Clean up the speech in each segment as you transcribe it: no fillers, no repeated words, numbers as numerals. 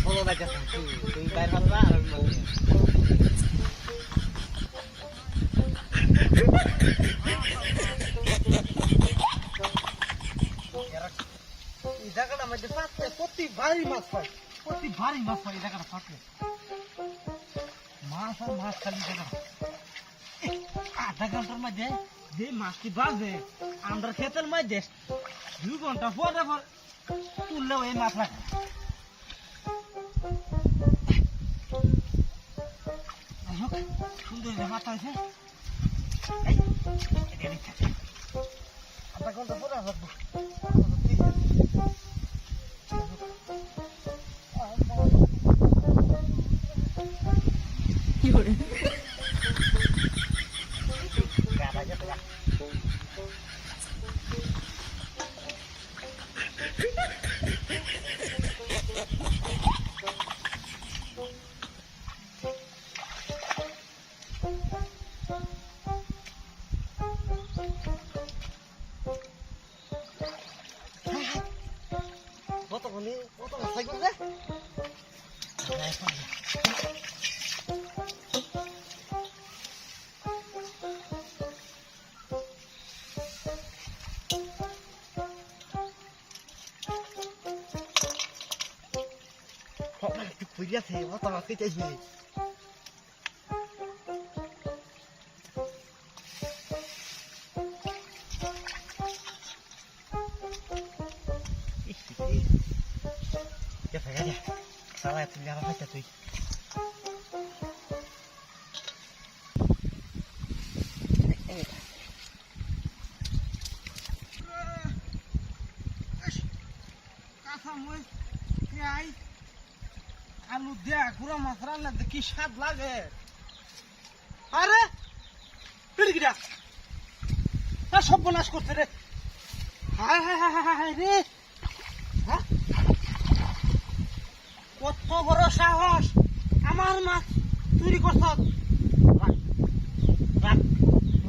follow back at তুমি বাইরে ভালো না আর এই জায়গাটা মধ্যে পাঁচটা প্রতি ভারী মাছ পাই এই জায়গাটা পাঁচটা মাছ আর মাছ খালি জায়গা আধা ঘন্টার মধ্যে যে মাছটি বাজে আমরা ক্ষেতের মধ্যে 2 ঘন্টা পরে তুললেও এই মাছ লাগে সুন্দর মাথা হয়েছে আধা ঘন্টা পরে আসবো কত মাথায় করবে বুঝিয়াছে কত মাছ খেয়েছি salah itu jangan baca tuh আলু দেয়া গুঁড়া মাছ রান্না দেখি স্বাদ লাগে আরে পিড়িকিটা সব নাশ করছে রে হায় হায় হায় হায় রে হ্যাঁ কত বড় সাহস আমার মাছ চুরি করছ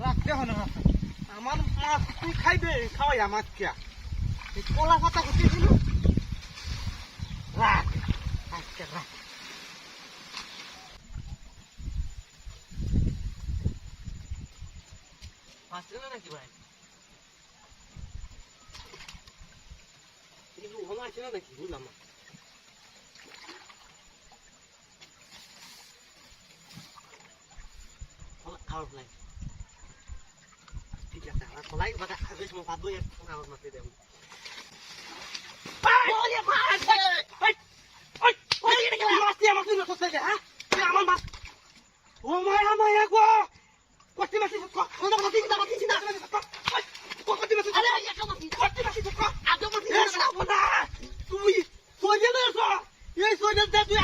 রাখতে হলে আমার মাছ তুই খাইবে খাওয়াই আমার কে কলা পাতা করতেছিল রাখ আজকে রাখ আসছে না নাকি ভাই কিন্তু ওখানে আসছে না নাকি বুঝলাম না খাওয়ার নাই ঠিক আছে আর কলাই বাটা আগে সময় পাবো এক খাওয়ার মাছ দেব ওরে মাছ ওই ওই ওই মাছ দিয়ে আমাকে নষ্ট করে হ্যাঁ আমার মাছ ও মায়া মায়া গো কত মাছ কোন মাছ দিন দাও দিন না কত মাছ আরে একটা মাছ কত মাছ আগে মাছ না তুই সোজে না এই সোজে দে তুই